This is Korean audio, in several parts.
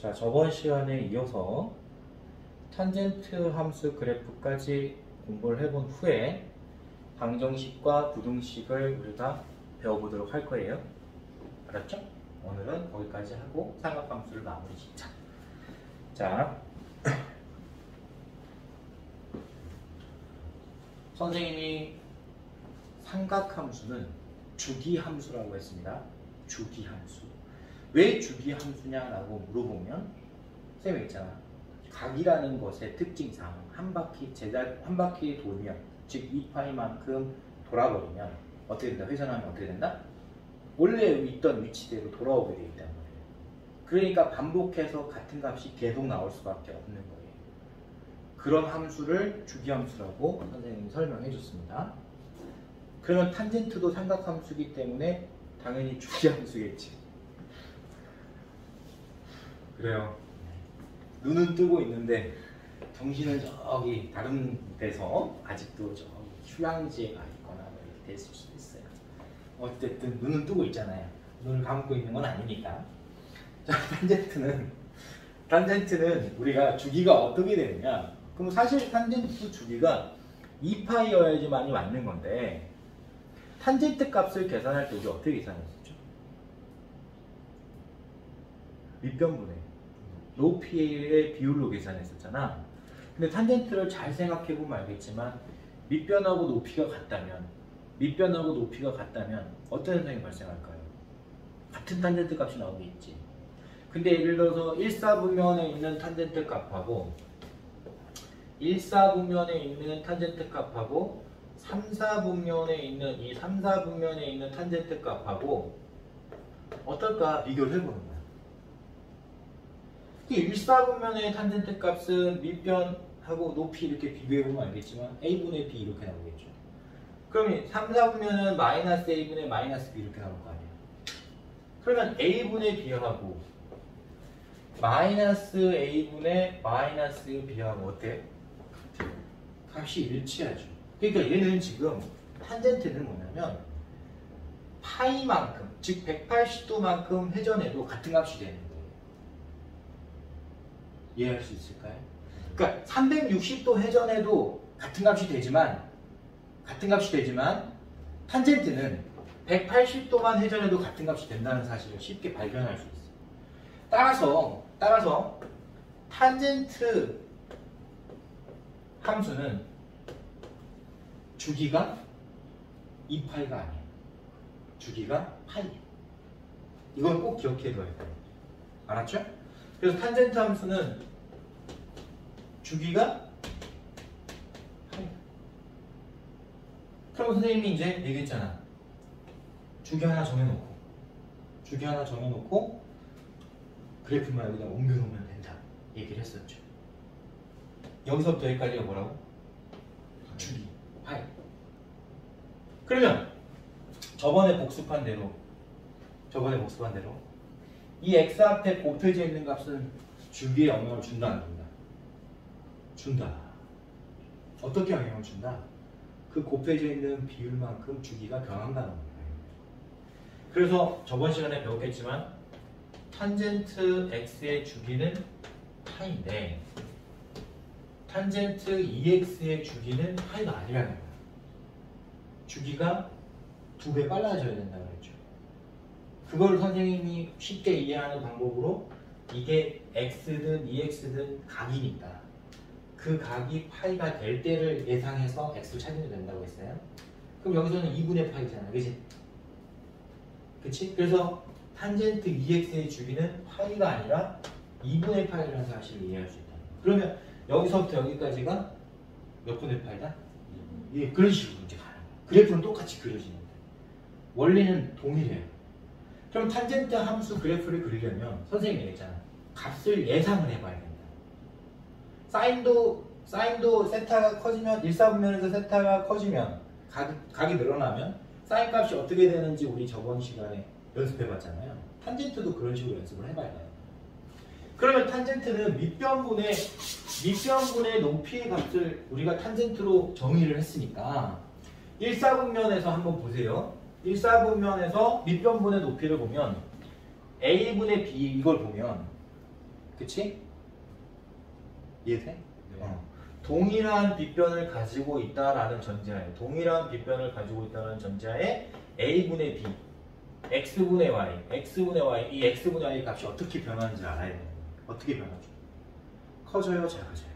자, 저번 시간에 이어서 탄젠트 함수 그래프까지 공부를 해본 후에 방정식과 부등식을 우리가 배워보도록 할 거예요. 알았죠? 오늘은 거기까지 하고 삼각함수를 마무리 짓자. 자, 선생님이 삼각함수는 주기함수라고 했습니다. 주기함수. 왜 주기함수냐라고 물어보면 선생님이 있잖아. 각이라는 것의 특징상 한 바퀴 돌면, 즉 2파이만큼 돌아버리면 어떻게 된다? 회전하면 어떻게 된다? 원래 있던 위치대로 돌아오게 되어 있단 말이에요. 그러니까 반복해서 같은 값이 계속 나올 수밖에 없는 거예요. 그런 함수를 주기함수라고 선생님이 설명해 줬습니다. 그러면 탄젠트도 삼각함수이기 때문에 당연히 주기함수겠지. 그래요. 눈은 뜨고 있는데 정신은 저기 다른 데서 아직도 저기 휴양지에 가 있거나 이렇게 됐을 수도 있어요. 어쨌든 눈은 뜨고 있잖아요. 눈을 감고 있는 건 아니니까. 자, 탄젠트는 우리가 주기가 어떻게 되느냐? 그럼 사실 탄젠트 주기가 2파이여야지만이 맞는 건데 탄젠트 값을 계산할 때 우리 어떻게 계산했었죠? 밑변분의 높이의 비율로 계산했었잖아. 근데 탄젠트를 잘 생각해보면 알겠지만 밑변하고 높이가 같다면 어떤 현상이 발생할까요? 같은 탄젠트 값이 나오겠지. 근데 예를 들어서 1사분면에 있는 탄젠트 값하고 3사분면에 있는 이 3사분면에 있는 탄젠트 값하고 어떨까 비교를 해보는 거야. 1사분면의 탄젠트 값은 밑변하고 높이 이렇게 비교해보면 알겠지만 A분의 B 이렇게 나오겠죠. 그럼 3사분면은 마이너스 A분의 마이너스 B 이렇게 나올 거 아니에요. 그러면 A분의 B하고 마이너스 A분의 마이너스 B하고 어때? 값이 일치하죠. 그러니까 얘는 지금 탄젠트는 뭐냐면 파이만큼, 즉 180도만큼 회전해도 같은 값이 되는 거예요. 이해할 수 있을까요? 그러니까 360도 회전해도 같은 값이 되지만 탄젠트는 180도만 회전해도 같은 값이 된다는 사실을 쉽게 발견할 수 있어요. 따라서 탄젠트 함수는 주기가 2파이가 아니에요. 주기가 파이예요. 이건 꼭 기억해둬야 돼요. 알았죠? 그래서 탄젠트 함수는 주기가 파이. 그럼 선생님이 이제 얘기했잖아. 주기 하나 정해놓고 그래프만 여기다 옮겨놓으면 된다. 얘기를 했었죠. 여기서부터 여기까지가 뭐라고? 주기, 파이. 그러면 저번에 복습한 대로 이 x 앞에 곱해져 있는 값은 주기에 영향을 준다, 안 준다? 준다. 어떻게 영향을 준다? 그 곱해져 있는 비율만큼 주기가 변한다는 거예요. 그래서 저번 시간에 배웠겠지만 탄젠트 x의 주기는 파인데 탄젠트 2x의 주기는 파이가 아니라는 거예요. 주기가 2배 빨라져야 된다고 했죠. 그걸 선생님이 쉽게 이해하는 방법으로 이게 x든 2x든 각이니까 그 각이 파이가 될 때를 예상해서 x를 찾으면 된다고 했어요. 그럼 여기서는 2분의 파이잖아. 그치? 그래서 탄젠트 2x의 주기는 파이가 아니라 2분의 파이라는 사실을 이해할 수 있다. 그러면 여기서부터 여기까지가 몇 분의 파이다? 예, 그런 식으로 이제 가는 거야. 그래프는 똑같이 그려지는데 원리는 동일해요. 그럼 탄젠트 함수 그래프를 그리려면 선생님이 얘기했잖아. 값을 예상을 해봐야 된다. 사인도 세타가 커지면 1사분면에서 세타가 커지면 각이 늘어나면 사인 값이 어떻게 되는지 우리 저번 시간에 연습해봤잖아요. 탄젠트도 그런 식으로 연습을 해봐야 돼요. 그러면 탄젠트는 밑변분의 높이의 값을 우리가 탄젠트로 정의를 했으니까 1사분면에서 한번 보세요. 1사분면에서 밑변분의 높이를 보면 A분의 B 이걸 보면 그치? 이해돼? 네. 동일한 빗변을 가지고 있다라는 전제하에 동일한 빗변을 가지고 있다는 전제하에 a분의 b x분의 y x분의 y 이 x분의 y 값이 어떻게 변하는지 알아야 돼요. 어떻게 변하죠? 커져요? 작아져요?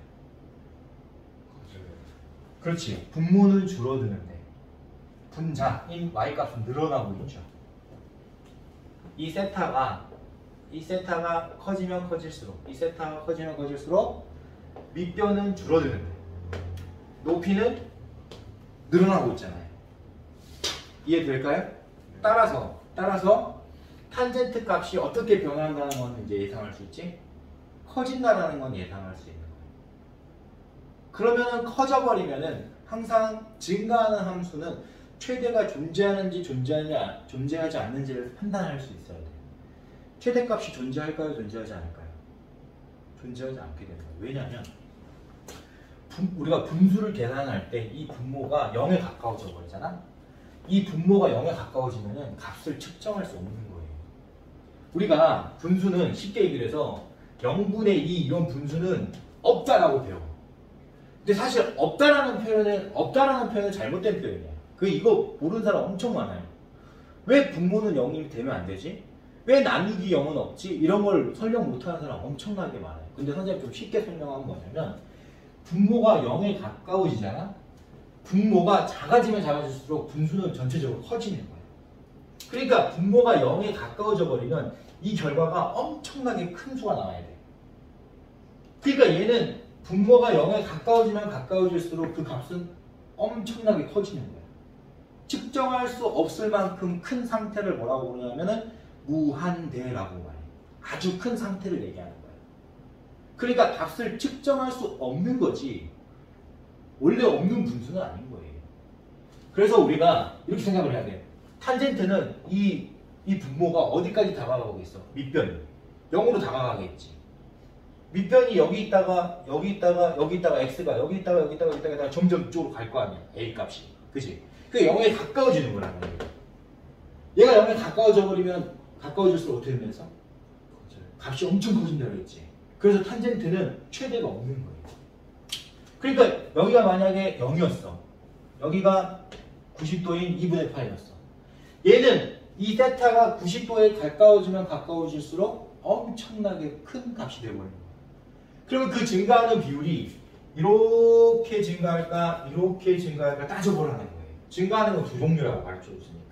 커져요. 그렇지. 분모는 줄어드는데 분자인 y 값은 늘어나고 있죠. 이 세타가 커지면 커질수록 밑변은 줄어드는데 높이는 늘어나고 있잖아요. 이해될까요? 따라서 탄젠트 값이 어떻게 변한다는 건 이제 예상할 수 있지? 커진다라는 건 예상할 수 있는 거예요. 그러면은 커져버리면은 항상 증가하는 함수는 최대가 존재하는지 존재하지 않는지를 판단할 수 있어야 돼요. 최대값이 존재할까요? 존재하지 않을까요? 존재하지 않게 되는 거예요. 왜냐하면 우리가 분수를 계산할 때 이 분모가 0에 가까워져 버리잖아. 이 분모가 0에 가까워지면은 값을 측정할 수 없는 거예요. 우리가 분수는 쉽게 얘기를 해서 0분의 2 이런 분수는 없다라고 배워. 근데 사실 없다라는 표현은 잘못된 표현이야. 이거 모르는 사람 엄청 많아요. 왜 분모는 0이 되면 안 되지? 왜 나누기 0은 없지? 이런 걸 설명 못하는 사람 엄청나게 많아요. 근데 선생님 좀 쉽게 설명하면 뭐냐면 분모가 0에 가까워지잖아? 분모가 작아지면 작아질수록 분수는 전체적으로 커지는 거예요. 그러니까 분모가 0에 가까워져 버리면 이 결과가 엄청나게 큰 수가 나와야 돼. 그러니까 얘는 분모가 0에 가까워지면 가까워질수록 그 값은 엄청나게 커지는 거예요. 측정할 수 없을 만큼 큰 상태를 뭐라고 부르냐면은 무한대라고 말해요. 아주 큰 상태를 얘기하는 거예요. 그러니까 값을 측정할 수 없는 거지 원래 없는 분수는 아닌 거예요. 그래서 우리가 이렇게 생각을 해야 돼요. 탄젠트는 이 분모가 어디까지 다가가고 있어? 밑변이 0으로 다가가겠지. 밑변이 여기 있다가 x가 여기 있다가 점점 이쪽으로 갈 거 아니야. a 값이. 그치? 그게 0에 가까워지는 거란 말이에요. 얘가 0에 가까워져 버리면 가까워질수록 어떻게 되면서? 값이 엄청 커진다고 했지. 그래서 탄젠트는 최대가 없는 거예요. 그러니까 여기가 만약에 0이었어. 여기가 90도인 2분의 8이었어. 얘는 이 세타가 90도에 가까워지면 가까워질수록 엄청나게 큰 값이 되어버리는 거예요. 그러면 그 증가하는 비율이 이렇게 증가할까 따져보라는 거예요. 증가하는 건 두 종류라고 가르쳐줬으니까.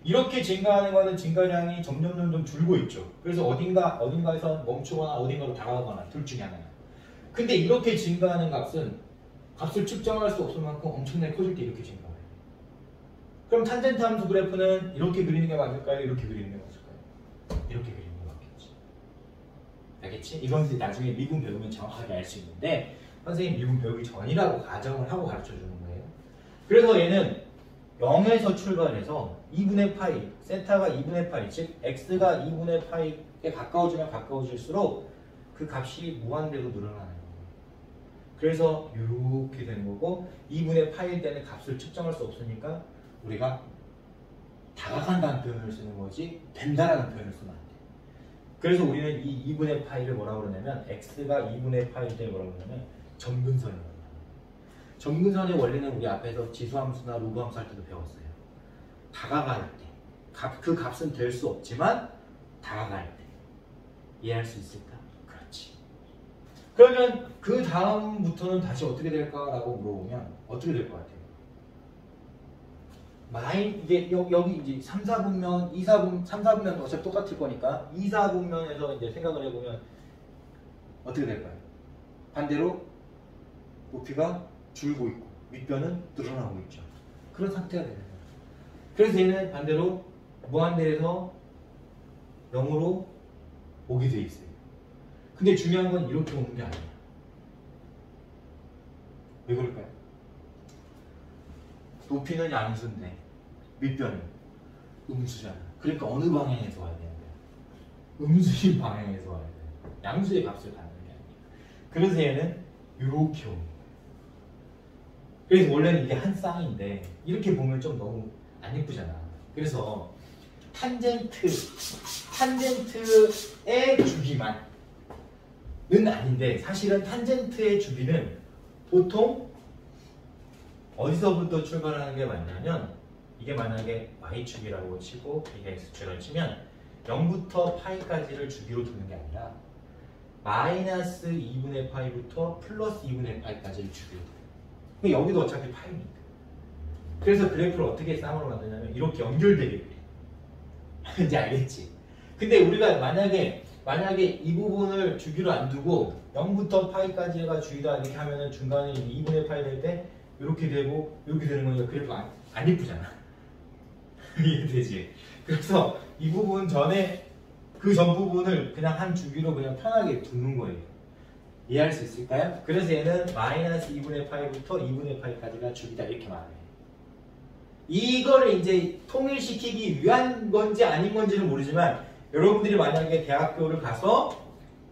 이렇게 증가하는 거는 증가량이 점점 줄고 있죠. 그래서 어딘가에서 멈추거나 어딘가로 다가가거나 둘 중에 하나야. 근데 이렇게 증가하는 값을 측정할 수 없을 만큼 엄청나게 커질 때 이렇게 증가해요. 그럼 탄젠트 함수 그래프는 이렇게 그리는 게 맞을까요? 이렇게 그리는 게 맞을까요? 이렇게 그리는 게 맞겠지. 알겠지? 이건 나중에 미분 배우면 정확하게 알 수 있는데 선생님 미분 배우기 전이라고 가정을 하고 가르쳐주는 거예요. 그래서 얘는 0에서 출발해서 2분의 파이, 세타가 2분의 파이, 즉 x가 2분의 파이에 가까워지면 가까워질수록 그 값이 무한대로 늘어나는 거예요. 그래서 이렇게 되는 거고 2분의 파일 때는 값을 측정할 수 없으니까 우리가 다가간다는 표현을 쓰는 거지 된다라는 표현을 쓰면 안 돼. 그래서 우리는 이 2분의 파이를 뭐라고 그러냐면 x가 2분의 파일 때 뭐라고 그러냐면 점근선이라고 합니다. 점근선의 원리는 우리 앞에서 지수함수나 로그함수 할 때도 배웠어요. 다가갈 때 그 값은 될 수 없지만 다가갈 때 이해할 수 있을까? 그렇지. 그러면 그 다음부터는 다시 어떻게 될까라고 물어보면 어떻게 될 것 같아요? 이제 여기 이제 3, 4분면, 2, 4분, 3, 4분면 어차피 똑같을 거니까 2, 4분면에서 이제 생각을 해보면 어떻게 될까요? 반대로 높이가 줄고 있고 밑변은 늘어나고 있죠. 그런 상태가 되는 거예요. 그래서 얘는 반대로 무한대에서 0으로 오게 돼 있어요. 근데 중요한 건 이렇게 오는 게 아니야. 왜 그럴까요? 높이는 양수인데 밑변은 음수잖아. 그러니까 어느 방향에서 와야 되는 거야? 음수인 방향에서 와야 돼. 양수의 값을 갖는 게 아니야. 그래서 얘는 이렇게 오는 거야. 그래서 원래는 이게 한 쌍인데 이렇게 보면 좀 너무 안 예쁘잖아. 그래서 탄젠트의 주기만 아닌데 사실은 탄젠트의 주기는 보통 어디서부터 출발하는 게 맞냐면 이게 만약에 y축이라고 치고 이게 x축이라고 치면 0부터 파이까지를 주기로 두는 게 아니라 마이너스 2분의 파이부터 플러스 2분의 파이까지를 주기로 둬요. 근데 여기도 어차피 파이니까. 그래서 그래프를 어떻게 쌍으로 만드냐면 이렇게 연결되게 그려. 이제 알겠지? 근데 우리가 만약에 이 부분을 주기로 안 두고 0부터 파이까지가 주기다 이렇게 하면은 중간에 2분의 파이 될 때 이렇게 되고 이렇게 되는 거니까 그래프가 안 이쁘잖아. 이해되지? 그래서 이 부분 전에 그 전 부분을 그냥 한 주기로 그냥 편하게 두는 거예요. 이해할 수 있을까요? 그래서 얘는 마이너스 2분의 파이부터 2분의 파이까지가 주기다 이렇게 말해요. 이거를 이제 통일시키기 위한 건지 아닌 건지는 모르지만 여러분들이 만약에 대학교를 가서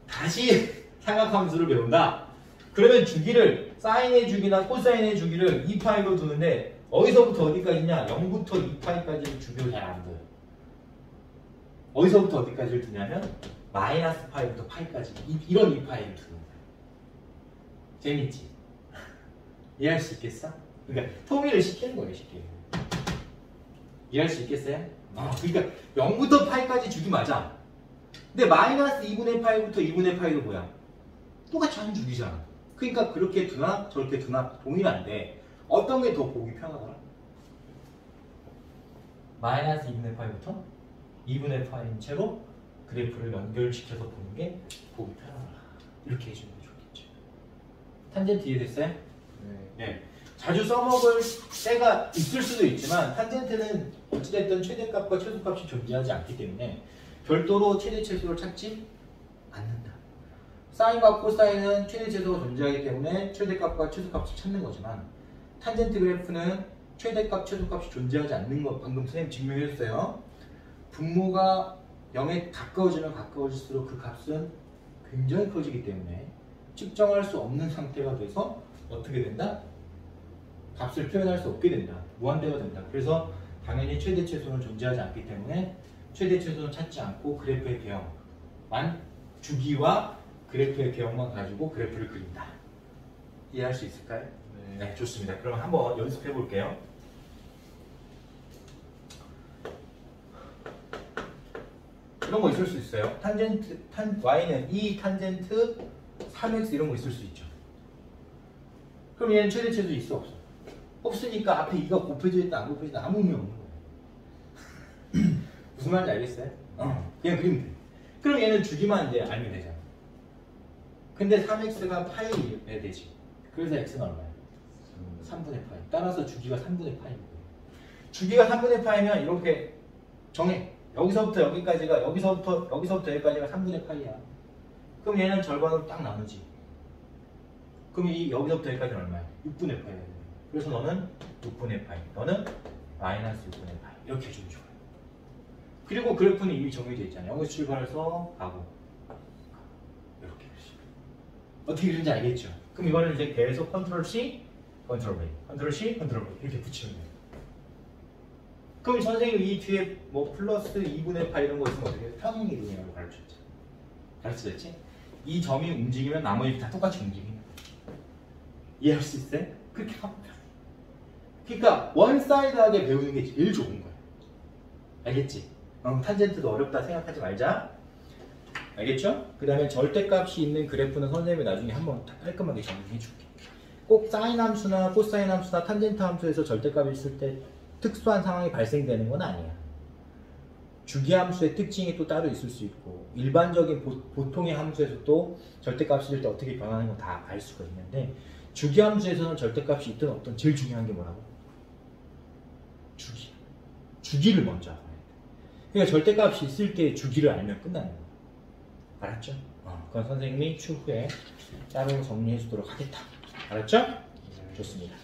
다시 삼각함수를 배운다. 그러면 주기를 사인의 주기나 코사인의 주기를 2파이로 두는데 어디서부터 어디까지냐? 0부터 2파이까지를 주기로 잘 안 둬요. 어디서부터 어디까지를 두냐면 마이너스 파이부터 파이까지 이런 2파이를 두는 거예요. 재밌지? 이해할 수 있겠어? 그러니까 통일을 시키는 거예요. 쉽게. 이해할 수 있겠어요? 그러니까 0부터 파이까지 주기 맞아. 근데 마이너스 2분의 파이부터 2분의 파이도 뭐야? 똑같이 한 주기잖아. 그러니까 그렇게 두나 저렇게 두나 동일한데 어떤 게 더 보기 편하더라? 마이너스 2분의 파이부터 2분의 파이인 채로 그래프를 연결시켜서 보는 게 보기 편하더라. 이렇게 해주면 좋겠죠. 탄젠트 이해됐어요? 네. 자주 써먹을 때가 있을 수도 있지만 탄젠트는 어찌됐든 최대값과 최소값이 존재하지 않기 때문에 별도로 최대 최소를 찾지 않는다. 사인과 코사인은 최대 최소가 존재하기 때문에 최대값과 최소값을 찾는 거지만 탄젠트 그래프는 최대값, 최소값이 존재하지 않는 거 방금 선생님 증명해줬어요. 분모가 0에 가까워지면 가까워질수록 그 값은 굉장히 커지기 때문에 측정할 수 없는 상태가 돼서 어떻게 된다? 값을 표현할 수 없게 된다. 무한대가 된다. 그래서 당연히 최대 최소는 존재하지 않기 때문에 최대 최소는 찾지 않고 그래프의 개형만 주기와 그래프의 개형만 가지고 그래프를 그린다. 이해할 수 있을까요? 네, 좋습니다. 그럼 한번 연습해 볼게요. 이런 거 있을 수 있어요. 탄젠트, y는 2 탄젠트 3x 이런 거 있을 수 있죠. 그럼 얘는 최대 최소 있어 없어? 없으니까 앞에 2가 곱해져 있다 안 곱해져 있다 아무 의미 없는 거예요. 무슨 말인지 알겠어요? 그냥 그리면 돼. 그럼 얘는 주기만 이제 알면 되잖아. 근데 3x가 파이에 되지. 그래서 x는 얼마야? 3분의 파이. 따라서 주기가 3분의 파이인 거예요. 주기가 3분의 파이면 이렇게 정해. 여기서부터 여기까지가 여기서부터 여기까지가 3분의 파이야. 그럼 얘는 절반으로 딱 나누지. 그럼 여기서부터 여기까지는 얼마야? 6분의 파이야. 그래서 너는 6분의 파이, 너는 마이너스 6분의 파이 이렇게 해주면 좋아요. 그리고 그래프는 이미 정해져 있잖아요. 여기서 출발해서 가고 이렇게 어떻게 그런지 알겠죠? 그럼 이거는 이제 계속 컨트롤 C, 컨트롤 V, 컨트롤 C, 컨트롤 V 이렇게 붙이면 돼요. 그럼 선생님 이 뒤에 뭐 플러스 2분의 파이 이런 거 있으면 어떻게 해요? 평행이동이라고 가르쳤죠. 가르쳤지? 이 점이 움직이면 나머지 다 똑같이 움직이는 거예요. 이해할 수 있어요? 그렇게 하면 돼요. 그러니까 원사이드하게 배우는 게 제일 좋은 거예요. 알겠지? 탄젠트도 어렵다 생각하지 말자. 알겠죠? 그 다음에 절대값이 있는 그래프는 선생님이 나중에 한번 깔끔하게 정리해 줄게. 꼭 사인 함수나 코사인 함수나 탄젠트 함수에서 절대값이 있을 때 특수한 상황이 발생되는 건 아니야. 주기함수의 특징이 또 따로 있을 수 있고 일반적인 보통의 함수에서 또 절대값이 될 때 어떻게 변하는 건 다 알 수가 있는데 주기함수에서는 절대값이 있든 없든 제일 중요한 게 뭐라고? 주기를 먼저 알아야 돼. 그러니까 절대값이 있을 때 주기를 알면 끝나는 거야. 알았죠? 그건 선생님이 추후에 따로 정리해 주도록 하겠다. 알았죠? 좋습니다.